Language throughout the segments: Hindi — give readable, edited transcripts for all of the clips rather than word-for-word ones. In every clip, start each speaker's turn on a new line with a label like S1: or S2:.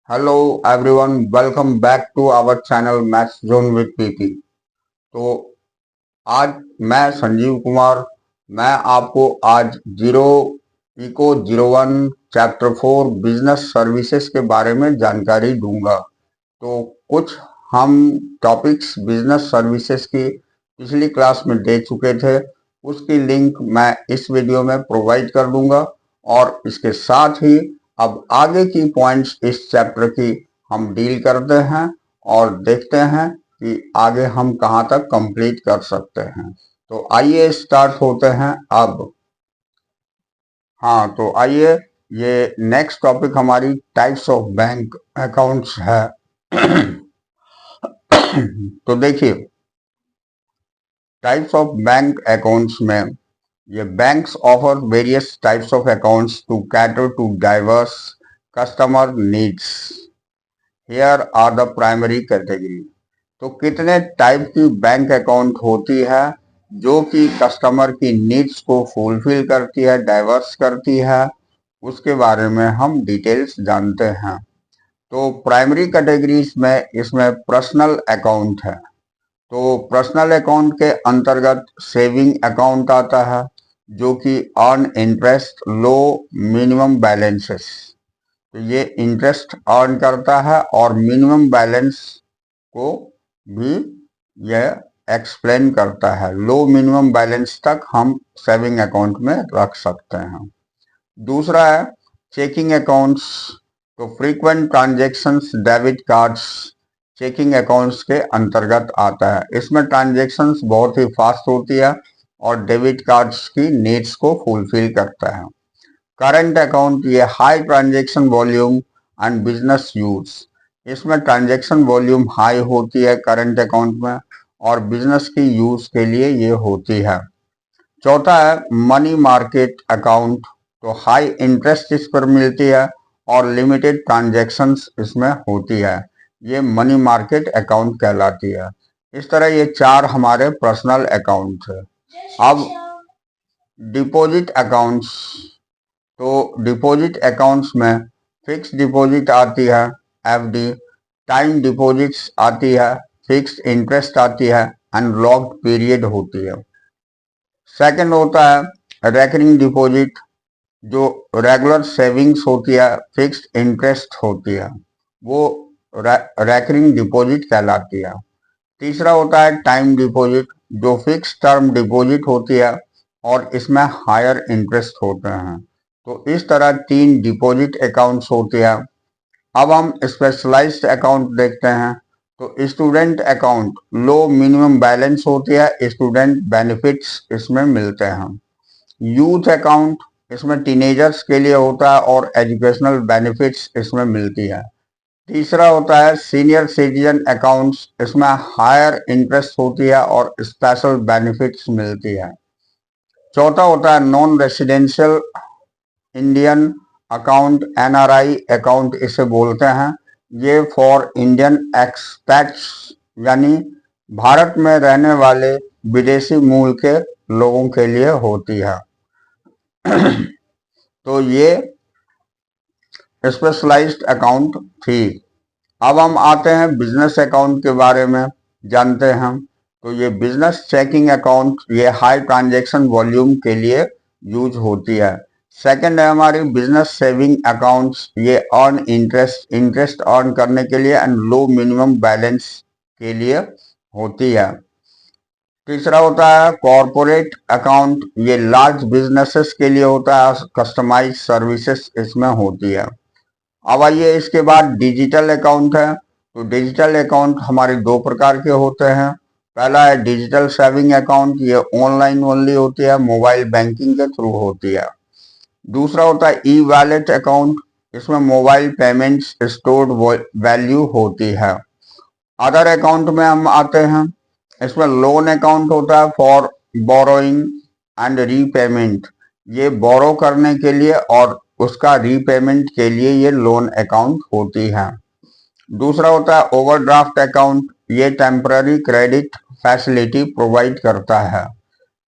S1: Hello everyone, welcome back to our channel maths zone with PP. तो आज मैं संजीव कुमार, मैं आपको आज जीरो इको 01 चैप्टर 4 बिजनेस सर्विसेज के बारे में जानकारी दूंगा। तो कुछ हम टॉपिक्स बिजनेस सर्विसेज की पिछली क्लास में दे चुके थे, उसकी लिंक मैं इस वीडियो में प्रोवाइड कर दूंगा। और इसके साथ ही अब आगे की पॉइंट्स इस चैप्टर की हम डील करते हैं और देखते हैं कि आगे हम कहां तक कंप्लीट कर सकते हैं। तो आइए स्टार्ट होते हैं अब। हाँ, तो आइए, ये नेक्स्ट टॉपिक हमारी टाइप्स ऑफ बैंक अकाउंट्स है। तो देखिए, टाइप्स ऑफ बैंक अकाउंट्स में ये banks offer various types of accounts to cater to diverse customer needs. Here are the primary category. तो कितने टाइप की बैंक अकाउंट होती है जो कि कस्टमर की नीड्स को फुलफिल करती है, डाइवर्स करती है, उसके बारे में हम डिटेल्स जानते हैं। तो प्राइमरी कैटेगरीज में इसमें पर्सनल अकाउंट है। तो पर्सनल अकाउंट के अंतर्गत सेविंग अकाउंट आता है जो कि अर्न इंटरेस्ट लो मिनिमम बैलेंसेस। तो ये इंटरेस्ट अर्न करता है और मिनिमम बैलेंस को भी यह एक्सप्लेन करता है। लो मिनिमम बैलेंस तक हम सेविंग अकाउंट में रख सकते हैं। दूसरा है चेकिंग अकाउंट्स। तो frequent transactions debit cards checking accounts के अंतर्गत आता है। इसमें ट्रांजैक्शंस बहुत ही फास्ट होती है और डेबिट कार्ड्स की नीड्स को फुलफिल करता है। करंट अकाउंट, ये high transaction volume and business use. इसमें ट्रांजैक्शन वॉल्यूम हाई होती है करंट अकाउंट में और बिजनेस की यूज के लिए ये होती है। चौथा है मनी मार्केट अकाउंट। तो हाई इंटरेस्ट इस पर मिलती है और लिमिटेड ट्रांजैक्शंस इसमें होती है। ये मनी मार्केट अकाउंट कहलाती है। इस तरह ये चार हमारे पर्सनल अकाउंट है। अब डिपॉजिट अकाउंट्स। तो डिपॉजिट अकाउंट्स में फिक्स डिपॉजिट आती है, एफडी, टाइम डिपॉजिट्स आती है, फिक्स्ड इंटरेस्ट आती है एंड लॉक्ड पीरियड होती है। सेकंड होता है रेकरिंग डिपॉजिट, जो रेगुलर सेविंग्स होती है, फिक्स्ड इंटरेस्ट होती है, वो रेकरिंग डिपॉजिट कहलाती है। तीसरा होता है टाइम डिपॉजिट, जो फिक्स टर्म डिपॉजिट होती है और इसमें हायर इंटरेस्ट होते हैं। तो इस तरह तीन डिपॉजिट अकाउंट्स होते हैं। अब हम स्पेशलाइज्ड अकाउंट देखते हैं। तो स्टूडेंट अकाउंट लो मिनिमम बैलेंस होती है, स्टूडेंट बेनिफिट्स इसमें मिलते हैं। यूथ अकाउंट इसमें टीनेजर्स के लिए होता है और एजुकेशनल बेनिफिट्स इसमें मिलती है। तीसरा होता है सीनियर सिटीजन अकाउंट्स, इसमें हायर इंटरेस्ट होती है और स्पेशल बेनिफिट्स मिलती है। चौथा होता है non residential Indian account, NRI account इसे बोलते हैं। ये फॉर इंडियन एक्सपैट्स, यानी भारत में रहने वाले विदेशी मूल के लोगों के लिए होती है। तो ये स्पेशलाइज्ड अकाउंट थी। अब हम आते हैं बिजनेस अकाउंट के बारे में जानते हैं। तो ये बिजनेस चेकिंग अकाउंट, ये हाई ट्रांजैक्शन वॉल्यूम के लिए यूज होती है। सेकंड है हमारी बिजनेस सेविंग अकाउंट्स, ये अर्न इंटरेस्ट अर्न करने के लिए एंड लो मिनिमम बैलेंस के लिए होती है। तीसरा होता है कॉरपोरेट अकाउंट, ये लार्ज बिजनेसेस के लिए होता है, कस्टमाइज सर्विसेज इसमें होती है। अब आइए इसके बाद डिजिटल अकाउंट है। तो डिजिटल अकाउंट हमारे दो प्रकार के होते हैं। पहला है डिजिटल सेविंग अकाउंट, ये ऑनलाइन ओनली होती है, मोबाइल बैंकिंग के थ्रू होती है। दूसरा होता है ई वॉलेट अकाउंट, इसमें मोबाइल पेमेंट्स स्टोर्ड वैल्यू होती है। अदर अकाउंट में हम आते हैं। इसमें लोन अकाउंट होता है फॉर बोरोइंग एंड रीपेमेंट, ये बोरो करने के लिए और उसका रीपेमेंट के लिए ये लोन अकाउंट होती है। दूसरा होता है ओवरड्राफ्ट अकाउंट, ये टेम्पररी क्रेडिट फैसिलिटी प्रोवाइड करता है।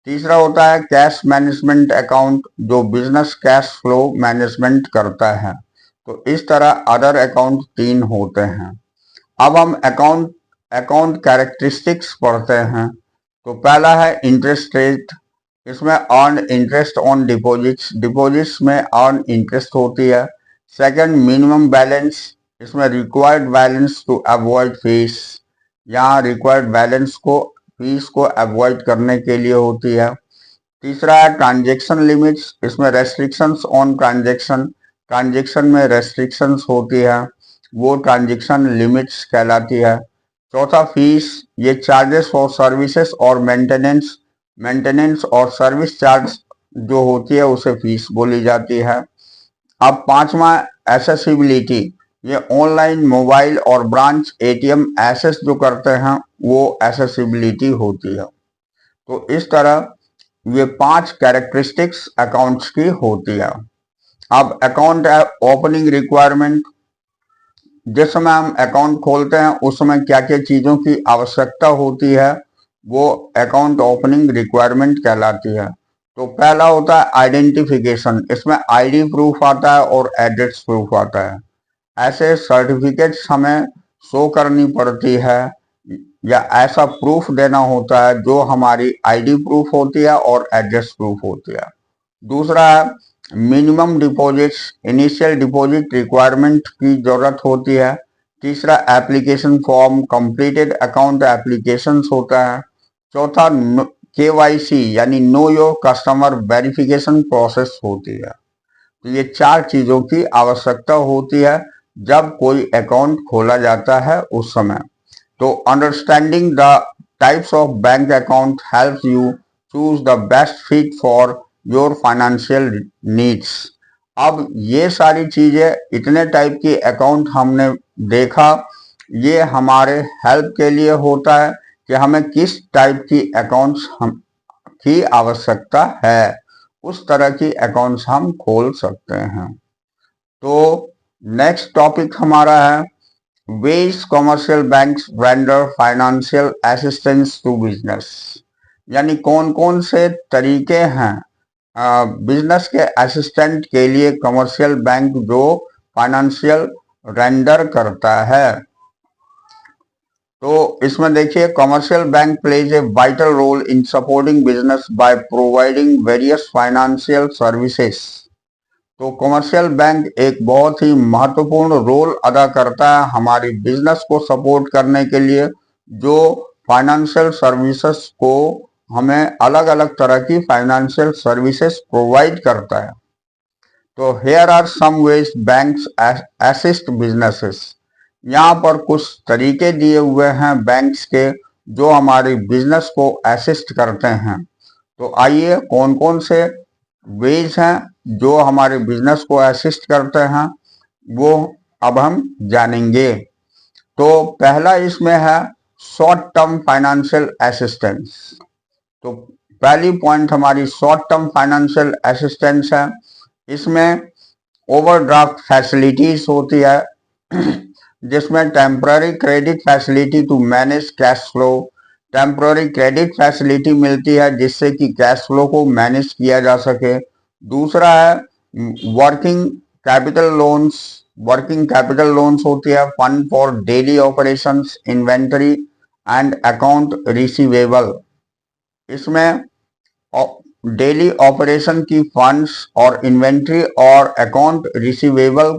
S1: तीसरा होता है कैश मैनेजमेंट अकाउंट, जो बिजनेस कैश फ्लो मैनेजमेंट करता है। तो इस तरह अदर अकाउंट 3 होते हैं। अब हम अकाउंट कैरेक्टरिस्टिक्स पढ़ते हैं। तो पहला है इंटरेस्ट रेट। इसमें earn interest on deposits, deposits में अर्न इंटरेस्ट होती है। Second, minimum balance. इसमें required balance to avoid fees, यहाँ रिक्वायर्ड बैलेंस को फीस को अवॉइड करने के लिए होती है। तीसरा है ट्रांजैक्शन लिमिट्स। इसमें रेस्ट्रिक्शंस ऑन ट्रांजैक्शन, ट्रांजैक्शन में रेस्ट्रिक्शंस होती है, वो ट्रांजैक्शन लिमिट्स कहलाती है। चौथा फीस, ये चार्जेस फॉर सर्विसेज और मेंटेनेंस, मेंटेनेंस और सर्विस चार्ज जो होती है उसे फीस बोली जाती है। अब पांचवा एसेसिबिलिटी, ये ऑनलाइन, मोबाइल और ब्रांच एटीएम एक्सेस जो करते हैं वो एसेसिबिलिटी होती है। तो इस तरह ये 5 कैरेक्टरिस्टिक्स अकाउंट्स की होती है। अब अकाउंट ओपनिंग रिक्वायरमेंट, जिस समय हम अकाउंट खोलते हैं उस समय क्या क्या चीजों की आवश्यकता होती है वो अकाउंट ओपनिंग रिक्वायरमेंट कहलाती है। तो पहला होता है आइडेंटिफिकेशन। इसमें आईडी प्रूफ आता है और एड्रेस प्रूफ आता है। ऐसे सर्टिफिकेट्स हमें शो करनी पड़ती है या ऐसा प्रूफ देना होता है जो हमारी आईडी प्रूफ होती है और एड्रेस प्रूफ होती है। दूसरा है minimum deposits, initial deposit requirement की जरूरत होती है। तीसरा application form, completed account applications होता है। चौथा केवाईसी यानी know your customer verification process होती है। तो ये 4 चीजों की आवश्यकता होती है जब कोई अकाउंट खोला जाता है उस समय। तो understanding the types of bank account helps you choose the best fit for your financial needs. अब ये सारी चीजें, इतने टाइप की अकाउंट हमने देखा, ये हमारे हेल्प के लिए होता है कि हमें किस टाइप की अकाउंट्स की आवश्यकता है, उस तरह की अकाउंट्स हम खोल सकते हैं। तो नेक्स्ट टॉपिक हमारा है ways commercial banks render financial assistance to business, यानी कौन कौन से तरीके हैं बिजनेस के असिस्टेंट के लिए कमर्शियल बैंक जो फाइनेंशियल रेंडर करता है। तो इसमें देखिए commercial bank plays a vital role in supporting business by providing various financial services. तो कमर्शियल बैंक एक बहुत ही महत्वपूर्ण रोल अदा करता है हमारी बिजनेस को सपोर्ट करने के लिए, जो फाइनेंशियल सर्विसेज को हमें अलग अलग तरह की फाइनेंशियल सर्विसेज प्रोवाइड करता है। तो here are some ways banks assist businesses, यहाँ पर कुछ तरीके दिए हुए हैं बैंक्स के जो हमारी बिजनेस को असिस्ट करते हैं। तो आइए कौन कौन से वेज हैं जो हमारे बिजनेस को असिस्ट करते हैं वो अब हम जानेंगे। तो पहला इसमें है शॉर्ट टर्म फाइनेंशियल असिस्टेंस। तो पहली पॉइंट हमारी शॉर्ट टर्म फाइनेंशियल असिस्टेंस है। इसमें ओवरड्राफ्ट फैसिलिटीज होती है जिसमें temporary credit facility to manage cash flow, temporary credit facility मिलती है जिससे कि कैश फ्लो को मैनेज किया जा सके। दूसरा है working capital loans, working capital loans होती है fund for daily operations, inventory and account receivable. इसमें डेली ऑपरेशन की फंड्स और इन्वेंट्री और अकाउंट रिसीवेबल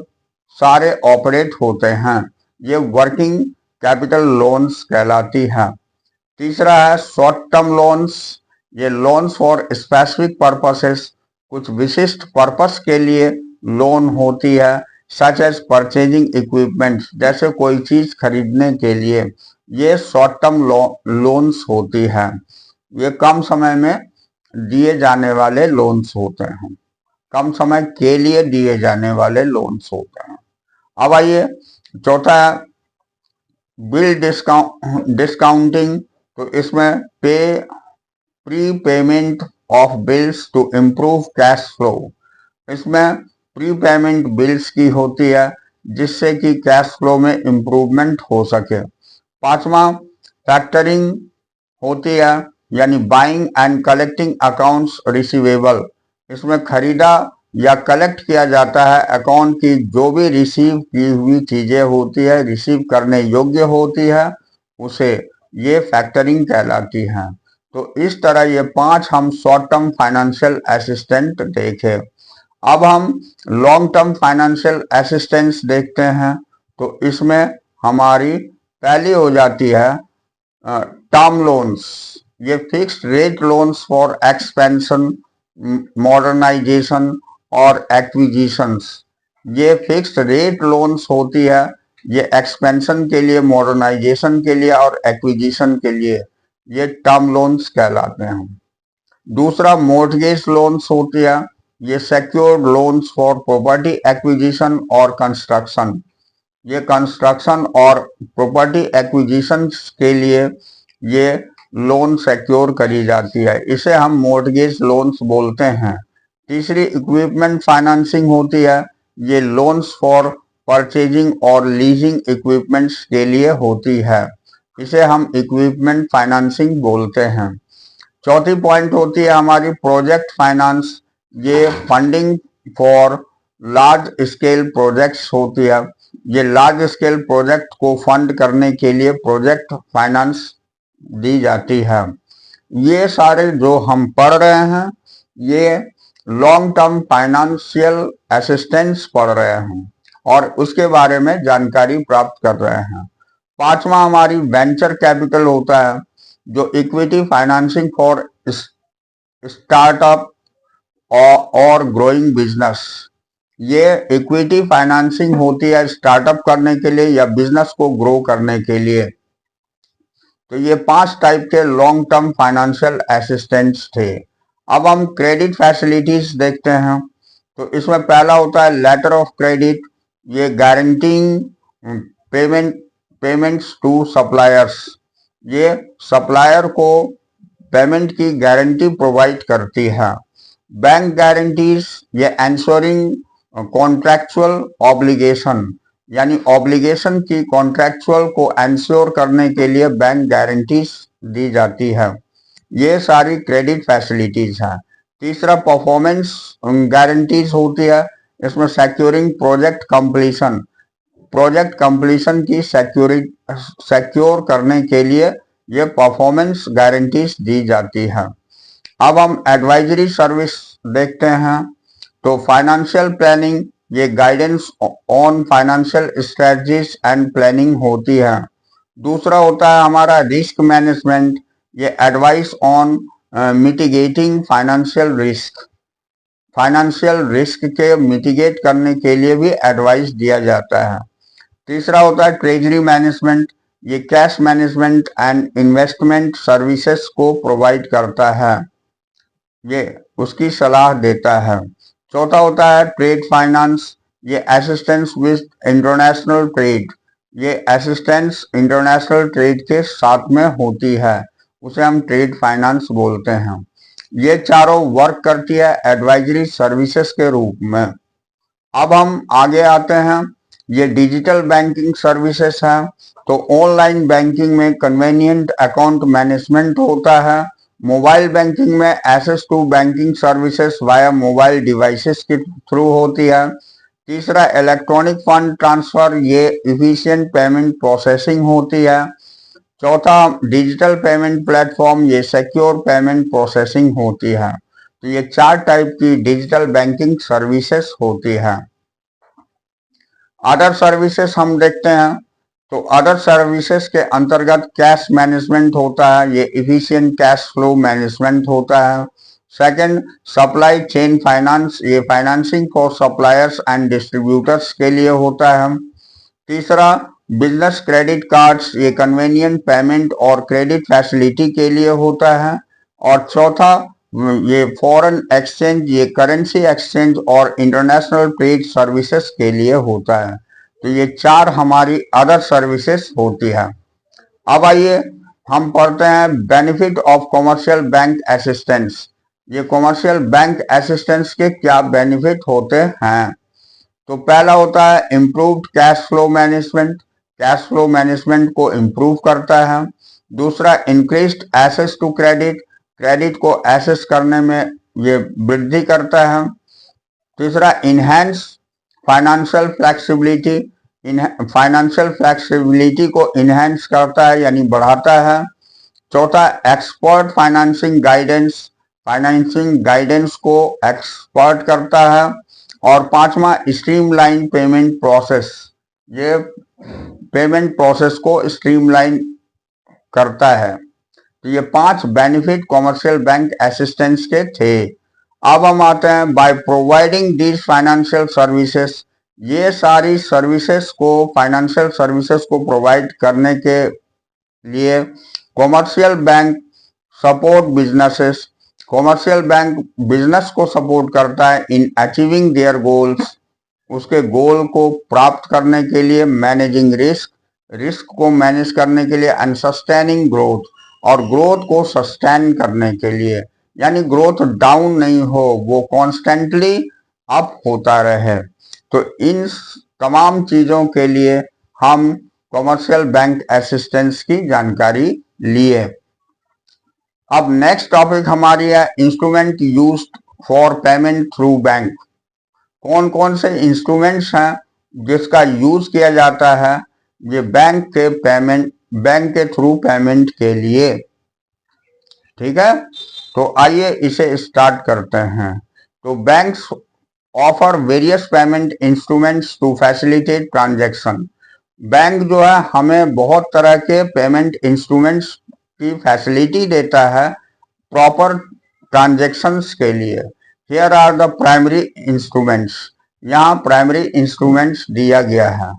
S1: सारे ऑपरेट होते हैं, ये वर्किंग कैपिटल लोन्स कहलाती है। तीसरा है शॉर्ट टर्म लोन्स, ये लोन्स फॉर स्पेसिफिक पर्पसेस, कुछ विशिष्ट पर्पस के लिए लोन होती है, सच एज परचेजिंग इक्विपमेंट, जैसे कोई चीज खरीदने के लिए, ये शॉर्ट टर्म लोन्स होती है। ये कम समय में दिए जाने वाले लोन्स होते हैं, कम समय के लिए दिए जाने वाले लोन्स होते हैं। अब आइए चौथा है बिल डिस्काउंटिंग। तो इसमें pre payment of bills to improve cash flow, इसमें प्री पेमेंट बिल्स की होती है जिससे कि कैश फ्लो में इम्प्रूवमेंट हो सके। पांचवा फैक्टरिंग होती है यानी buying and collecting accounts receivable, इसमें खरीदा या कलेक्ट किया जाता है अकाउंट की जो भी रिसीव की हुई चीजें होती है, रिसीव करने योग्य होती है, उसे ये फैक्टरिंग कहलाती है। तो इस तरह ये 5 हम शॉर्ट टर्म फाइनेंशियल असिस्टेंट देखे। अब हम लॉन्ग टर्म फाइनेंशियल असिस्टेंस देखते हैं। तो इसमें हमारी पहली हो जाती है टर्म लोन्स। ये fixed rate loans for expansion, modernisation और एक्विजिशंस। ये फिक्स्ड रेट लोन्स होती है, ये एक्सपेंशन के लिए, मॉडर्नाइजेशन के लिए और एक्विजिशन के लिए ये टर्म लोन्स कहलाते हैं। दूसरा मॉर्टगेज लोन्स होती है, ये secured loans for property acquisition और कंस्ट्रक्शन। ये कंस्ट्रक्शन और प्रॉपर्टी एक्विजिशन के लिए ये लोन सिक्योर करी जाती है, इसे हम मॉर्टगेज लोन्स बोलते हैं। तीसरी इक्विपमेंट फाइनेंसिंग होती है, ये लोन्स फॉर परचेजिंग और लीजिंग इक्विपमेंट्स के लिए होती है, इसे हम इक्विपमेंट फाइनेंसिंग बोलते हैं। चौथी पॉइंट होती है हमारी प्रोजेक्ट फाइनेंस। ये funding for large scale projects होती है, ये लार्ज स्केल प्रोजेक्ट को फंड करने के लिए प्रोजेक्ट फाइनेंस दी जाती है। ये सारे जो हम पढ़ रहे हैं ये लॉन्ग टर्म फाइनेंशियल असिस्टेंस पढ़ रहे हैं और उसके बारे में जानकारी प्राप्त कर रहे हैं। पांचवा हमारी वेंचर कैपिटल होता है, जो इक्विटी फाइनेंसिंग फॉर स्टार्टअप और ग्रोइंग बिजनेस। ये इक्विटी फाइनेंसिंग होती है स्टार्टअप करने के लिए या बिजनेस को ग्रो करने के लिए। तो ये 5 टाइप के लॉन्ग टर्म फाइनेंशियल असिस्टेंट्स थे। अब हम क्रेडिट फैसिलिटीज देखते हैं। तो इसमें पहला होता है लेटर ऑफ क्रेडिट, ये गारंटीइंग पेमेंट्स टू सप्लायर्स। ये सप्लायर को पेमेंट की गारंटी प्रोवाइड करती है। बैंक गारंटीज, ये एंश्योरिंग कॉन्ट्रैक्चुअल ऑब्लिगेशन, यानी ऑब्लिगेशन की कॉन्ट्रैक्चुअल को एंश्योर करने के लिए बैंक गारंटीज दी जाती है। ये सारी क्रेडिट फैसिलिटीज हैं। तीसरा परफॉर्मेंस गारंटीज होती है, इसमें securing project completion, project completion की सिक्योर करने के लिए ये परफॉर्मेंस गारंटीज दी जाती है। अब हम एडवाइजरी सर्विस देखते हैं। तो फाइनेंशियल प्लानिंग, ये guidance on financial strategies and planning होती है। दूसरा होता है हमारा रिस्क मैनेजमेंट, ये advice on mitigating financial risk. Financial risk के मिटिगेट करने के लिए भी एडवाइस दिया जाता है। तीसरा होता है ट्रेजरी मैनेजमेंट, ये cash management and investment services को प्रोवाइड करता है, ये उसकी सलाह देता है। चौथा होता है ट्रेड फाइनेंस, ये असिस्टेंस विद इंटरनेशनल ट्रेड, ये असिस्टेंस इंटरनेशनल ट्रेड के साथ में होती है, उसे हम ट्रेड फाइनेंस बोलते हैं। ये चारों वर्क करती है एडवाइजरी सर्विसेज के रूप में। अब हम आगे आते हैं, ये डिजिटल बैंकिंग सर्विसेज है। तो ऑनलाइन बैंकिंग में कन्वीनियंट अकाउंट मैनेजमेंट होता है। मोबाइल बैंकिंग में access to banking services via mobile devices के थ्रू होती है। तीसरा इलेक्ट्रॉनिक फंड ट्रांसफर, ये इफिशिएंट पेमेंट प्रोसेसिंग होती है। चौथा डिजिटल पेमेंट प्लेटफॉर्म, ये सिक्योर पेमेंट प्रोसेसिंग होती है। तो ये 4 टाइप की डिजिटल बैंकिंग सर्विसेज होती है। अदर सर्विसेज हम देखते हैं। तो अदर सर्विसेज के अंतर्गत कैश मैनेजमेंट होता है, ये इफिशिएंट कैश फ्लो मैनेजमेंट होता है। सेकंड सप्लाई चेन फाइनेंस, ये financing for suppliers and distributors के लिए होता है। तीसरा बिजनेस क्रेडिट कार्ड्स, ये कन्वीनियंट पेमेंट और क्रेडिट फैसिलिटी के लिए होता है। और चौथा ये फॉरेन एक्सचेंज, ये करेंसी एक्सचेंज और इंटरनेशनल ट्रेड सर्विसेज के लिए होता है। तो ये 4 हमारी अदर सर्विसेज होती है। अब आइए हम पढ़ते हैं benefit of commercial bank assistance. ये कॉमर्शियल बैंक असिस्टेंस के क्या बेनिफिट होते हैं। तो पहला होता है improved cash flow management, cash flow management को इम्प्रूव करता है। दूसरा increased access to credit, credit को एक्सेस करने में ये वृद्धि करता है। तीसरा, enhance financial flexibility, financial flexibility को इनहेंस करता है यानी बढ़ाता है। चौथा, एक्सपर्ट फाइनेंसिंग गाइडेंस को एक्सपर्ट करता है। और पांचवा, स्ट्रीमलाइन पेमेंट प्रोसेस, ये पेमेंट प्रोसेस को स्ट्रीमलाइन करता है। तो ये 5 बेनिफिट कॉमर्शियल बैंक असिस्टेंस के थे। अब हम आते हैं by providing these financial services, ये सारी सर्विसेज को, फाइनेंशियल सर्विसेज को प्रोवाइड करने के लिए commercial bank support businesses, commercial bank business को सपोर्ट करता है इन अचीविंग देयर गोल्स, उसके गोल को प्राप्त करने के लिए, मैनेजिंग रिस्क, रिस्क को मैनेज करने के लिए, एंड सस्टेनिंग ग्रोथ, और ग्रोथ को सस्टेन करने के लिए, यानी ग्रोथ डाउन नहीं हो, वो कॉन्स्टेंटली अप होता रहे। तो इन तमाम चीजों के लिए हम कॉमर्शियल बैंक असिस्टेंस की जानकारी लिए। अब नेक्स्ट टॉपिक हमारी है instrument used for payment through bank. कौन कौन से इंस्ट्रूमेंट्स हैं जिसका यूज किया जाता है ये बैंक के थ्रू पेमेंट के लिए। ठीक है, तो आइए इसे स्टार्ट करते हैं। तो banks offer various payment instruments to facilitate transaction. Bank जो है हमें बहुत तरह के पेमेंट इंस्ट्रूमेंट्स की फैसिलिटी देता है प्रॉपर ट्रांजैक्शंस के लिए। Here are the primary instruments, यहाँ प्राइमरी इंस्ट्रूमेंट्स दिया गया है।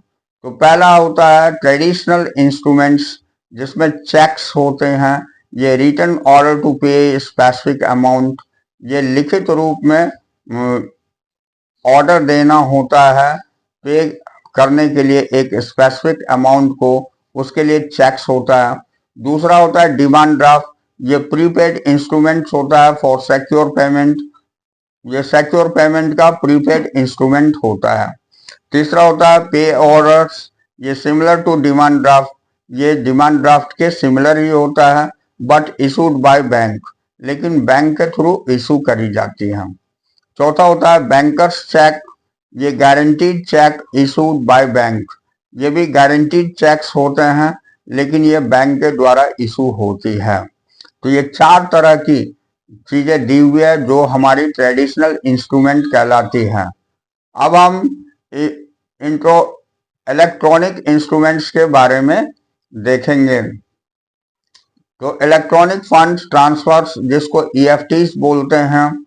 S1: तो पहला होता है ट्रेडिशनल इंस्ट्रूमेंट्स, जिसमें चेक्स होते हैं, ये रिटन ऑर्डर टू पे स्पेसिफिक अमाउंट, ये लिखित रूप में ऑर्डर देना होता है पे करने के लिए एक स्पेसिफिक अमाउंट को, उसके लिए चेक्स होता है। दूसरा होता है डिमांड ड्राफ्ट, ये प्रीपेड इंस्ट्रूमेंट्स होता है फॉर सिक्योर पेमेंट, ये सिक्योर पेमेंट का प्रीपेड इंस्ट्रूमेंट होता है। तीसरा होता है पे ऑर्डर्स, ये सिमिलर टू डिमांड ड्राफ्ट, ये डिमांड ड्राफ्ट के सिमिलर ही होता है बट इशूड बाय बैंक, लेकिन बैंक के थ्रू इशू करी जाती है। चौथा होता है बैंकर्स चेक, ये guaranteed check issued by bank, ये भी गारंटीड चेक्स होते हैं लेकिन ये बैंक के द्वारा इशू होती है। तो ये 4 तरह की चीजें दी हुई है जो हमारी ट्रेडिशनल इंस्ट्रूमेंट कहलाती हैं। अब हम इलेक्ट्रॉनिक इंस्ट्रूमेंट्स के बारे में देखेंगे। तो इलेक्ट्रॉनिक फंड ट्रांसफर्स, जिसको EFTs बोलते हैं,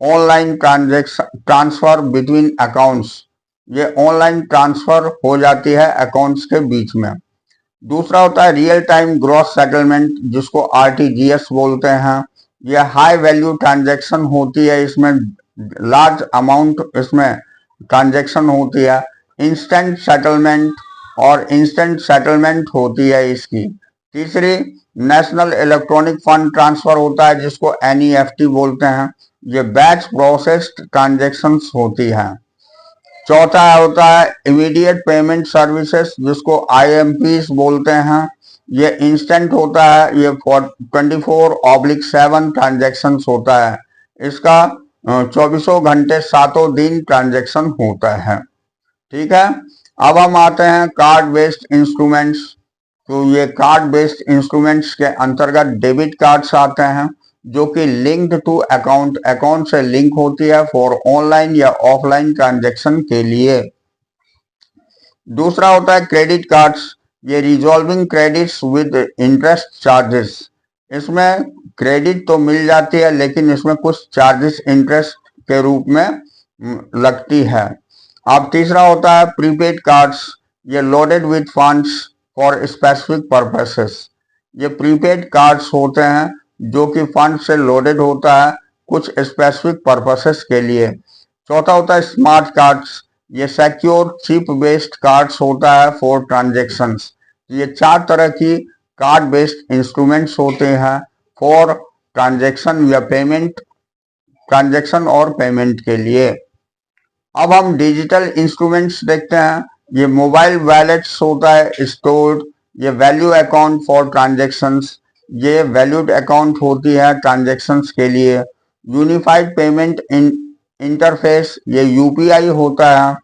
S1: ऑनलाइन ट्रांसफर बिटवीन अकाउंट्स, ये ऑनलाइन ट्रांसफर हो जाती है अकाउंट्स के बीच में। दूसरा होता है रियल टाइम ग्रॉस सेटलमेंट, जिसको RTGS बोलते हैं, ये हाई वैल्यू ट्रांजैक्शन होती है, इसमें लार्ज अमाउंट इसमें ट्रांजैक्शन होती है। इंस्टेंट सेटलमेंट, और इंस्टेंट सेटलमेंट होती है इसकी। तीसरी नेशनल इलेक्ट्रॉनिक फंड ट्रांसफर होता है, जिसको NEFT बोलते हैं, ये बैच प्रोसेस्ड ट्रांजैक्शंस होती हैं। चौथा होता है इमीडिएट पेमेंट सर्विसेज, जिसको IMPs बोलते हैं, ये इंस्टेंट होता है, ये 24/7 ट्रांजैक्शंस होता है, इसका 24 घंटे 7 दिन ट्रांजैक्शन होता है। ठीक है, अब हम आते हैं कार्ड बेस्ड इंस्ट्रूमेंट्स। तो ये कार्ड बेस्ड इंस्ट्रूमेंट्स के अंतर्गत डेबिट कार्ड्स आते हैं, जो कि लिंक्ड टू अकाउंट से लिंक होती है फॉर ऑनलाइन या ऑफलाइन ट्रांजैक्शन के लिए। दूसरा होता है क्रेडिट कार्ड्स, ये resolving credits with interest charges, इसमें क्रेडिट तो मिल जाती है लेकिन इसमें कुछ चार्जेस इंटरेस्ट के रूप में लगती है। अब तीसरा होता है प्रीपेड कार्ड्स, ये loaded with funds for specific purposes, ये प्रीपेड कार्ड्स होते हैं जो कि फंड से लोडेड होता है कुछ स्पेसिफिक पर्पसेस के लिए। चौथा होता है स्मार्ट कार्ड्स, ये सिक्योर चिप बेस्ड कार्ड्स होता है फॉर ट्रांजैक्शंस। ये 4 तरह की कार्ड बेस्ड इंस्ट्रूमेंट्स होते हैं फॉर ट्रांजैक्शन या पेमेंट, ट्रांजैक्शन और पेमेंट के लिए। अब हम डिजिटल इंस्ट्रूमेंट्स देखते हैं। ये मोबाइल वैलेट्स होता है स्टोर्ड, ये वैल्यू अकाउंट फॉर ट्रांजैक्शंस, ये वैल्यूड अकाउंट होती है ट्रांजैक्शंस के लिए। यूनिफाइड पेमेंट इंटरफेस, ये यूपीआई होता है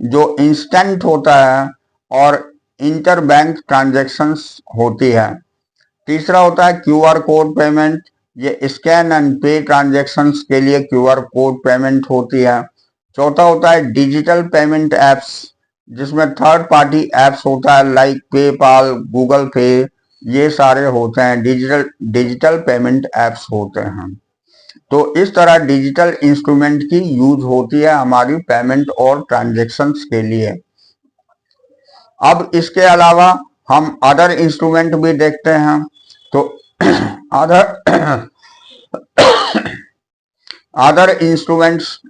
S1: जो इंस्टेंट होता है और इंटर बैंक ट्रांजैक्शंस होती है। तीसरा होता है क्यूआर कोड पेमेंट, ये स्कैन एंड पे ट्रांजैक्शंस के लिए क्यूआर कोड पेमेंट होती है। चौथा होता है डिजिटल पेमेंट एप्स, जिसमें थर्ड पार्टी एप्स होता है लाइक पेपाल, गूगल पे, ये सारे होते हैं डिजिटल पेमेंट एप्स होते हैं। तो इस तरह डिजिटल इंस्ट्रूमेंट की यूज होती है हमारी पेमेंट और ट्रांजैक्शंस के लिए। अब इसके अलावा हम अदर इंस्ट्रूमेंट भी देखते हैं। तो अदर अदर इंस्ट्रूमेंट्स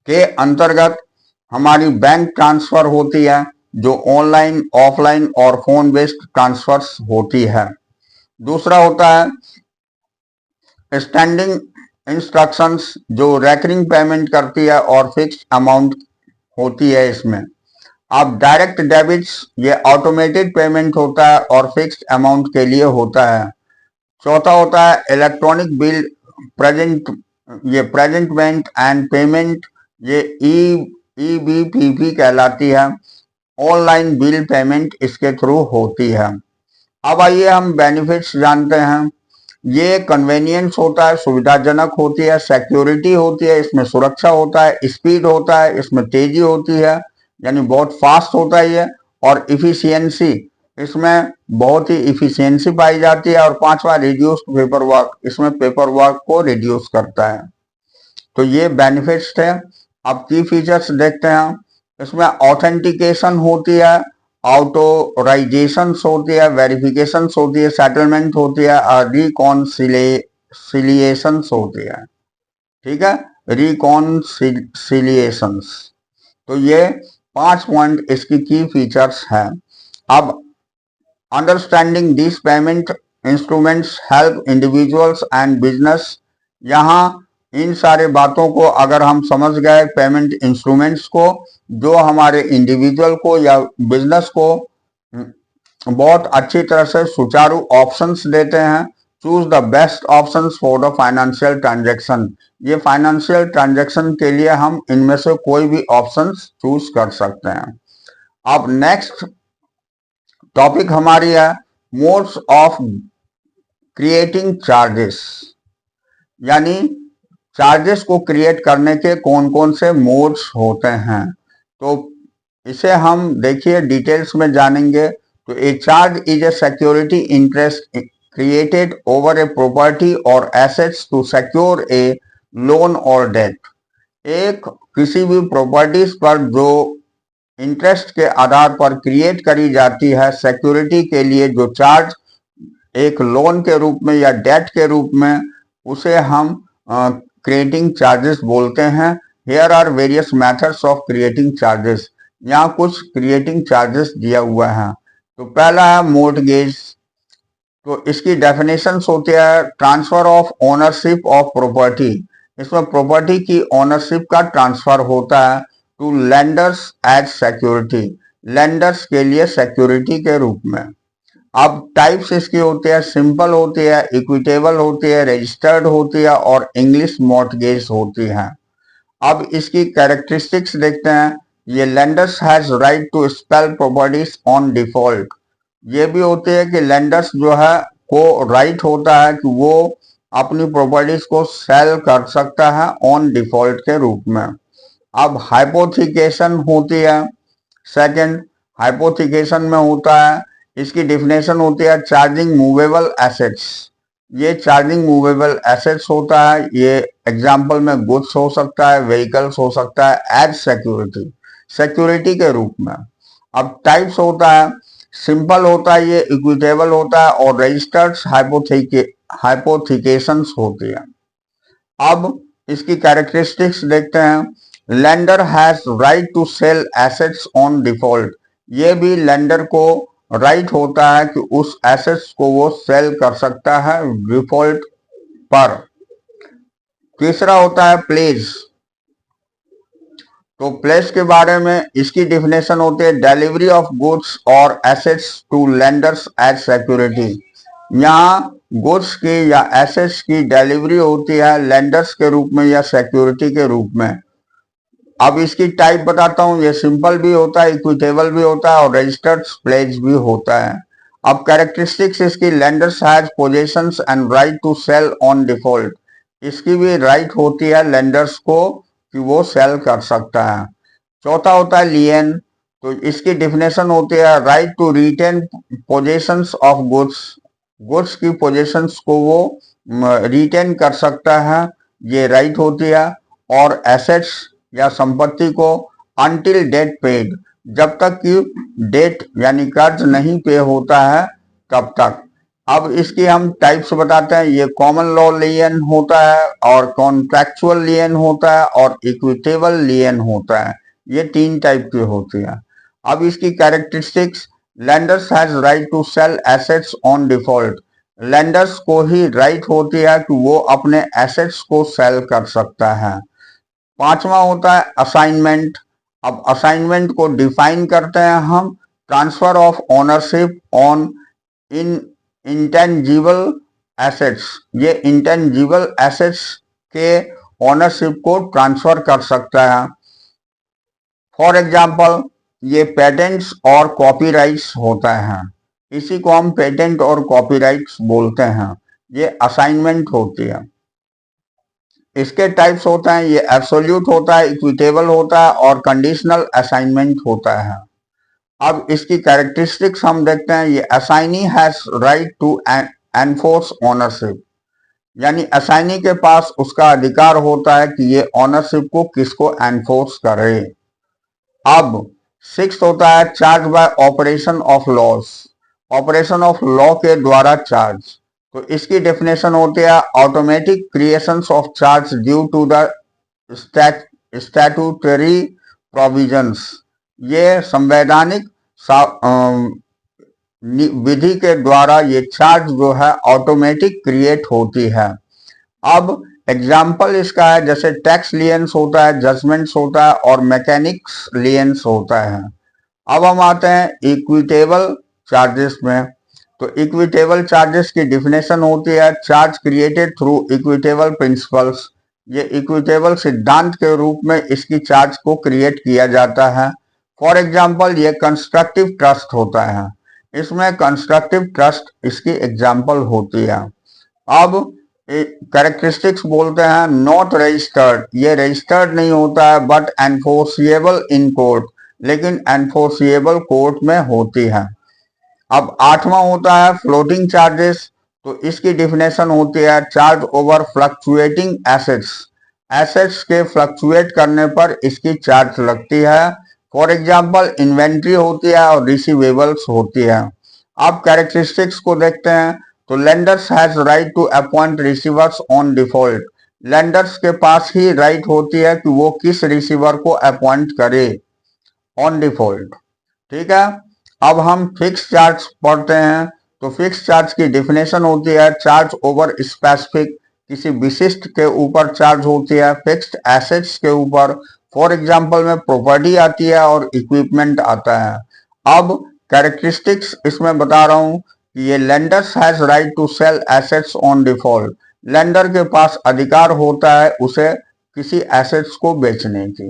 S1: के अंतर्गत हमारी बैंक ट्रांसफर होती है, जो ऑनलाइन, ऑफलाइन और फोन बेस्ड ट्रांसफर्स होती है। दूसरा होता है स्टैंडिंग इंस्ट्रक्शंस, जो रेकरिंग पेमेंट करती है और फिक्स्ड अमाउंट होती है इसमें। अब डायरेक्ट डेबिट्स, ये ऑटोमेटेड पेमेंट होता है और फिक्स्ड अमाउंट के लिए होता है। चौथा होता है electronic bill presentment and payment, ये ईबीपीपी कहलाती है। ऑनलाइन बिल पेमेंट इसके थ्रू होती है। अब आइए हम बेनिफिट्स जानते हैं। ये कन्वेनियंस होता है, सुविधाजनक होती है, सिक्योरिटी होती है, इसमें सुरक्षा होता है, स्पीड होता है, इसमें तेजी होती है, यानी बहुत फास्ट होता है ये, और इफिशियंसी, इसमें बहुत ही इफिशियंसी पाई जाती है। और पांचवा रिड्यूस्ड पेपर वर्क, इसमें पेपर वर्क को रिड्यूस करता है। तो ये बेनिफिट्स थे। अब की फीचर्स देखते हैं। इसमें ऑथेंटिकेशन होती है, ऑटोराइजेशन होती है, वेरिफिकेशन होती है, सेटलमेंट होती है और रिकॉन्सिलिएशन होती है। ठीक है, रिकॉन्सिलिएशंस। तो ये 5 पॉइंट इसकी की फीचर्स हैं। अब understanding this payment instruments help individuals and business, यहाँ इन सारे बातों को अगर हम समझ गए, पेमेंट इंस्ट्रूमेंट्स को, जो हमारे इंडिविजुअल को या बिजनेस को बहुत अच्छी तरह से सुचारू ऑप्शंस देते हैं। Choose the best options for the financial transaction, ये फाइनेंशियल ट्रांजैक्शन के लिए हम इनमें से कोई भी ऑप्शंस चूज कर सकते हैं। अब नेक्स्ट टॉपिक हमारी है मोड्स ऑफ क्रिएटिंग चार्जेस, यानी चार्जेस को क्रिएट करने के कौन कौन से मोड्स होते हैं। तो इसे हम देखिए डिटेल्स में जानेंगे। तो a charge is a security interest created over a property or assets to secure a loan or debt. एक किसी भी प्रॉपर्टीज पर जो इंटरेस्ट के आधार पर क्रिएट करी जाती है सिक्योरिटी के लिए, जो चार्ज एक लोन के रूप में या डेट के रूप में, उसे हम क्रिएटिंग चार्जेस बोलते हैं। Here are various methods of creating charges, यहाँ कुछ क्रिएटिंग चार्जेस दिया हुआ है। तो पहला है मोर्टगेज। तो इसकी डेफिनेशन होती है transfer of ownership of property, इसमें प्रॉपर्टी की ओनरशिप का ट्रांसफर होता है to lenders as security, lenders के लिए सिक्योरिटी के रूप में। अब टाइप्स इसकी होती है, सिंपल होती है, इक्विटेबल होती है, रजिस्टर्ड होती है और इंग्लिश मॉर्टगेज होती है। अब इसकी कैरेक्टरिस्टिक्स देखते हैं। ये lenders has right to sell properties on default, ये भी होती है कि लेंडर्स जो है को राइट होता है कि वो अपनी प्रॉपर्टीज को सेल कर सकता है ऑन डिफॉल्ट के रूप में। अब हाइपोथिकेशन होती है। सेकंड, हाइपोथिकेशन में होता है, इसकी डिफिनेशन होती है चार्जिंग मूवेबल एसेट्स, ये चार्जिंग मूवेबल एसेट्स होता है। ये एग्जांपल में गुड्स हो सकता है, व्हीकल्स हो सकता है, एज सिक्योरिटी, सिक्योरिटी के रूप में। अब टाइप्स होता है, सिंपल होता है, ये इक्विटेबल होता है और रजिस्टर्ड हाइपोथिकेशंस होती है। अब इसकी कैरेक्टरिस्टिक्स देखते हैं। Lender has right to sell assets on default, ये भी लेंडर को राइट होता है कि उस एसेट्स को वो सेल कर सकता है डिफॉल्ट पर। तीसरा होता है प्लेज। तो प्लेज के बारे में इसकी डिफिनेशन होती है डिलीवरी ऑफ गुड्स और assets to lenders as security, यहाँ गुड्स की या एसेट्स की डिलीवरी होती है लेंडर्स के रूप में या सिक्योरिटी के रूप में। अब इसकी टाइप बताता हूं, ये सिंपल भी होता है, इक्विटेबल भी होता है और रजिस्टर्ड प्लेज भी होता है। अब कैरेक्टरिस्टिक्स इसकी, lenders has possessions and right to sell on default. इसकी भी राइट होती है लेंडर्स को कि वो सेल कर सकता है। चौथा होता है लियन, तो इसकी डिफिनेशन होती है right to retain possessions of goods. Goods की पोजेशंस को वो रिटेन कर सकता है, ये राइट होती है। और एसेट्स या संपत्ति को अनटिल डेट पेड, जब तक कि डेट यानी कर्ज नहीं पे होता है तब तक। अब इसकी हम टाइप्स बताते हैं, ये कॉमन लॉ लियन होता है और कॉन्ट्रैक्चुअल लियन होता है और इक्विटेबल लियन होता है। ये तीन टाइप की होती है। अब इसकी characteristics, lenders has right to sell assets on default. Lenders को ही राइट होती है कि वो अपने एसेट्स को सेल कर सकता है। पांचवा होता है असाइनमेंट। अब असाइनमेंट को डिफाइन करते हैं हम, transfer of ownership on in intangible assets. ये इंटेंजिबल एसेट्स के ओनरशिप को ट्रांसफर कर सकता है। फॉर एग्जाम्पल ये पेटेंट्स और कॉपीराइट्स होता है, इसी को हम पेटेंट और कॉपीराइट्स बोलते हैं। ये असाइनमेंट होती है। इसके टाइप्स होते हैं, ये एब्सोल्यूट होता है, इक्विटेबल होता है और कंडीशनल असाइनमेंट होता है। अब इसकी कैरेक्टरिस्टिक्स हम देखते हैं, ये assignee has right to enforce ownership, यानी असाइनी के पास उसका अधिकार होता है कि ये ओनरशिप को किसको एनफोर्स करे। अब सिक्स होता है charge by operation of law, operation of law के द्वारा चार्ज। तो इसकी डेफिनेशन होती है automatic creations of charge due to the statutory provisions. ये संवैधानिक विधि के द्वारा ये चार्ज जो है ऑटोमेटिक क्रिएट होती है। अब एग्जाम्पल इसका है, जैसे टैक्स लियंस होता है, जजमेंट्स होता है और मैकेनिक्स लियंस होता है। अब हम आते हैं इक्विटेबल चार्जेस में। तो इक्विटेबल चार्जेस की डिफिनेशन होती है charge created through equitable principles. ये इक्विटेबल सिद्धांत के रूप में इसकी चार्ज को क्रिएट किया जाता है। फॉर एग्जाम्पल ये कंस्ट्रक्टिव ट्रस्ट होता है, इसमें कंस्ट्रक्टिव ट्रस्ट इसकी एग्जाम्पल होती है। अब कैरेक्टरिस्टिक्स बोलते हैं नॉट रजिस्टर्ड, ये रजिस्टर्ड नहीं होता है बट एनफोर्सिएबल इन कोर्ट, लेकिन एनफोर्सिएबल कोर्ट में होती है। अब आठवां होता है फ्लोटिंग चार्जेस। तो इसकी डिफिनेशन होती है charge over fluctuating assets, assets के फ्लक्चुएट करने पर इसकी चार्ज लगती है। फॉर एग्जाम्पल इन्वेंट्री होती है और रिसीवेबल्स होती है। अब कैरेक्टरिस्टिक्स को देखते हैं, तो lenders has right to appoint receivers on default. Lenders के पास ही राइट होती है कि वो किस रिसीवर को अपॉइंट करे ऑन डिफॉल्ट। ठीक है। अब हम फिक्स चार्ज पढ़ते हैं। तो फिक्स चार्ज की डिफिनेशन होती है चार्ज ओवर स्पेसिफिक, किसी विशिष्ट के ऊपर चार्ज होती है, फिक्स्ड एसेट्स के ऊपर। फॉर एग्जाम्पल में प्रॉपर्टी आती है और इक्विपमेंट आता है। अब कैरेक्टरिस्टिक्स इसमें बता रहा हूं कि ये lenders has right to sell assets on default. Lender के पास अधिकार होता है उसे किसी एसेट्स को बेचने की।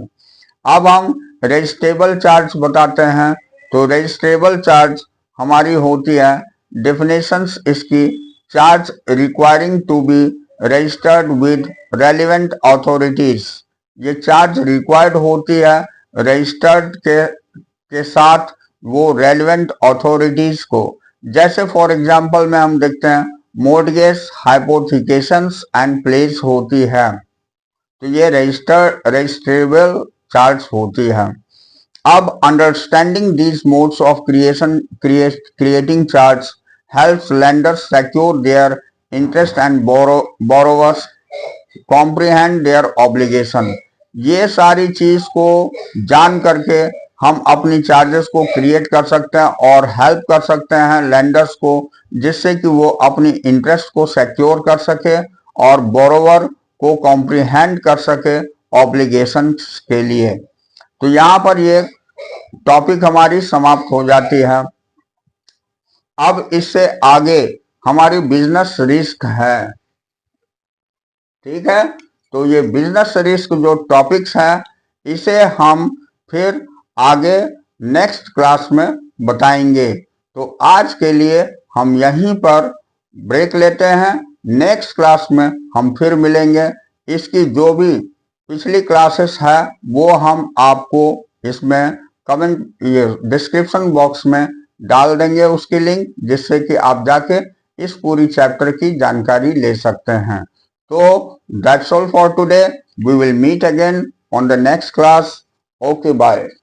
S1: अब हम रजिस्ट्रेबल चार्ज बताते हैं। तो रजिस्ट्रेबल चार्ज हमारी होती है डेफिनेशंस इसकी, charge requiring to be registered with relevant authorities. ये चार्ज रिक्वायर्ड होती है रजिस्टर्ड के साथ वो रेलिवेंट अथॉरिटीज को। जैसे फॉर एग्जांपल में हम देखते हैं मोर्टगेज हाइपोथिकेशंस एंड प्लेज होती है, तो ये रजिस्ट्रेबल चार्ज होती है। अब understanding these modes of creating charge helps lenders secure their interest and borrowers comprehend their obligation। ये सारी चीज को जान करके हम अपनी चार्जेस को क्रिएट कर सकते हैं और हेल्प कर सकते हैं लेंडर्स को, जिससे कि वो अपनी इंटरेस्ट को सिक्योर कर सके और बोरोवर को कॉम्प्रिहेंड कर सके ऑब्लिगेशन के लिए। तो यहाँ पर ये टॉपिक हमारी समाप्त हो जाती है। अब इससे आगे हमारी बिजनेस रिस्क है। ठीक है, तो ये बिजनेस रिस्क जो टॉपिक्स हैं इसे हम फिर आगे नेक्स्ट क्लास में बताएंगे। तो आज के लिए हम यहीं पर ब्रेक लेते हैं। नेक्स्ट क्लास में हम फिर मिलेंगे। इसकी जो भी पिछली क्लासेस है वो हम आपको इसमें कमेंट ये डिस्क्रिप्शन बॉक्स में डाल देंगे उसकी लिंक, जिससे कि आप जाके इस पूरी चैप्टर की जानकारी ले सकते हैं। So that's all for today. We will meet again on the next class. Okay, bye.